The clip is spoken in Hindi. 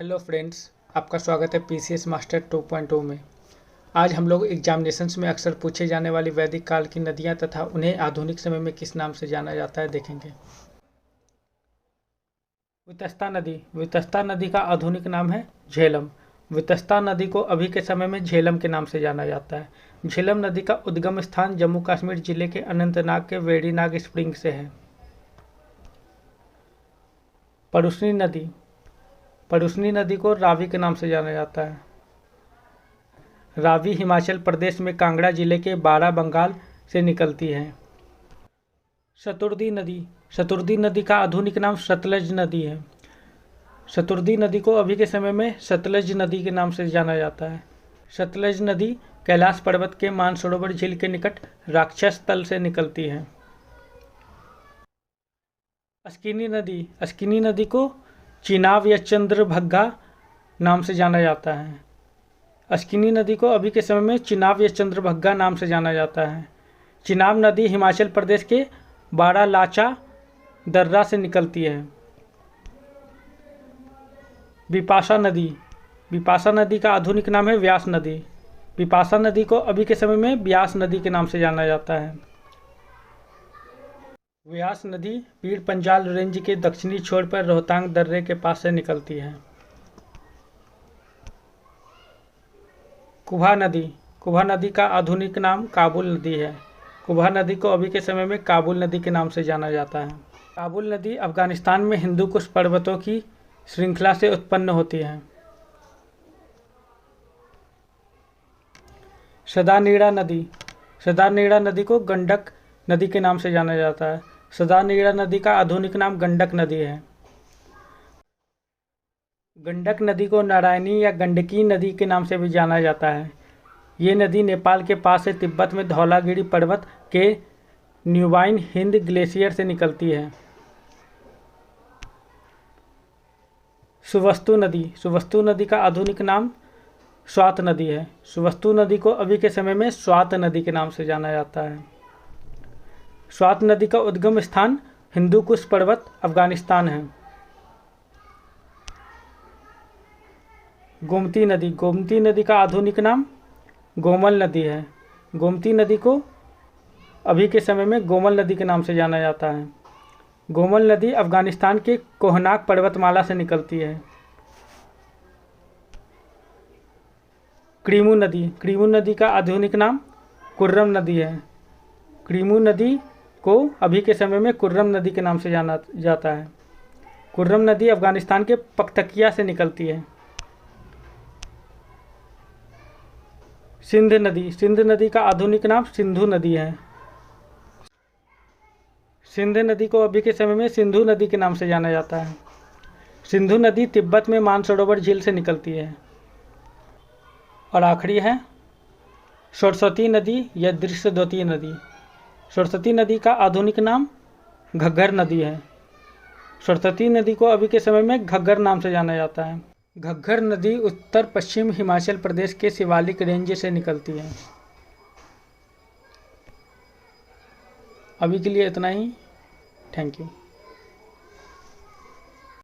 हेलो फ्रेंड्स, आपका स्वागत है पीसीएस मास्टर 2.0 में। आज हम लोग एग्जामिनेशंस में अक्सर पूछे जाने वाली वैदिक काल की नदियां तथा उन्हें आधुनिक समय में किस नाम से जाना जाता है देखेंगे। वितस्ता नदी का आधुनिक नाम है झेलम। वितस्ता नदी को अभी के समय में झेलम के नाम से जाना जाता है। झेलम नदी का उद्गम स्थान जम्मू कश्मीर जिले के अनंतनाग के वेड़ीनाग स्प्रिंग से है। परुशनी नदी को रावी के नाम से जाना जाता है। रावी हिमाचल प्रदेश में कांगड़ा जिले के बाराबंगाल से निकलती है। शतुर्दी नदी का आधुनिक नाम सतलज नदी है। शतुर्दी नदी को अभी के समय में सतलज नदी के नाम से जाना जाता है। सतलज नदी कैलाश पर्वत के मानसरोवर झील के निकट राक्षस तल से निकलती है। अस्किनी नदी को चिनाब या चंद्रभग्गा नाम से जाना जाता है। अस्किनी नदी को अभी के समय में चिनाब या चंद्रभग्गा नाम से जाना जाता है। चिनाब नदी हिमाचल प्रदेश के बारालाचा दर्रा से निकलती है। बिपाशा नदी का आधुनिक नाम है व्यास नदी। बिपाशा नदी को अभी के समय में ब्यास नदी के नाम से जाना जाता है। व्यास नदी पीर पंजाल रेंज के दक्षिणी छोर पर रोहतांग दर्रे के पास से निकलती है। कुभा नदी का आधुनिक नाम काबुल नदी है। कुभा नदी को अभी के समय में काबुल नदी के नाम से जाना जाता है। काबुल नदी अफगानिस्तान में हिंदू कुश पर्वतों की श्रृंखला से उत्पन्न होती है। सदानीड़ा नदी को गंडक नदी के नाम से जाना जाता है। सदानीड़ा नदी का आधुनिक नाम गंडक नदी है। गंडक नदी को नारायणी या गंडकी नदी के नाम से भी जाना जाता है। ये नदी नेपाल के पास से तिब्बत में धौलागिरी पर्वत के न्यूबाइन हिंद ग्लेशियर से निकलती है। सुवस्तु नदी का आधुनिक नाम स्वात नदी है। सुवस्तु नदी को अभी के समय में स्वात नदी के नाम से जाना जाता है। स्वात नदी का उद्गम स्थान हिंदू कुश पर्वत अफगानिस्तान है। गोमती नदी का आधुनिक नाम गोमल नदी है। गोमती नदी को अभी के समय में गोमल नदी के नाम से जाना जाता है। गोमल नदी अफगानिस्तान के कोहनाक पर्वतमाला से निकलती है। क्रीमू नदी का आधुनिक नाम कुर्रम नदी है। क्रीमू नदी को अभी के समय में कुर्रम नदी के नाम से जाना जाता है। कुर्रम नदी अफगानिस्तान के पख्तकिया से निकलती है। सिंध नदी का आधुनिक नाम सिंधु नदी है। सिंध नदी को अभी के समय में सिंधु नदी के नाम से जाना जाता है। सिंधु नदी तिब्बत में मानसरोवर झील से निकलती है। और आखिरी है सरस्वती नदी या दृश्यद्वती नदी। सरस्वती नदी का आधुनिक नाम घग्गर नदी है। सरस्वती नदी को अभी के समय में घग्गर नाम से जाना जाता है। घग्गर नदी उत्तर पश्चिम हिमाचल प्रदेश के शिवालिक रेंज से निकलती है। अभी के लिए इतना ही। Thank you.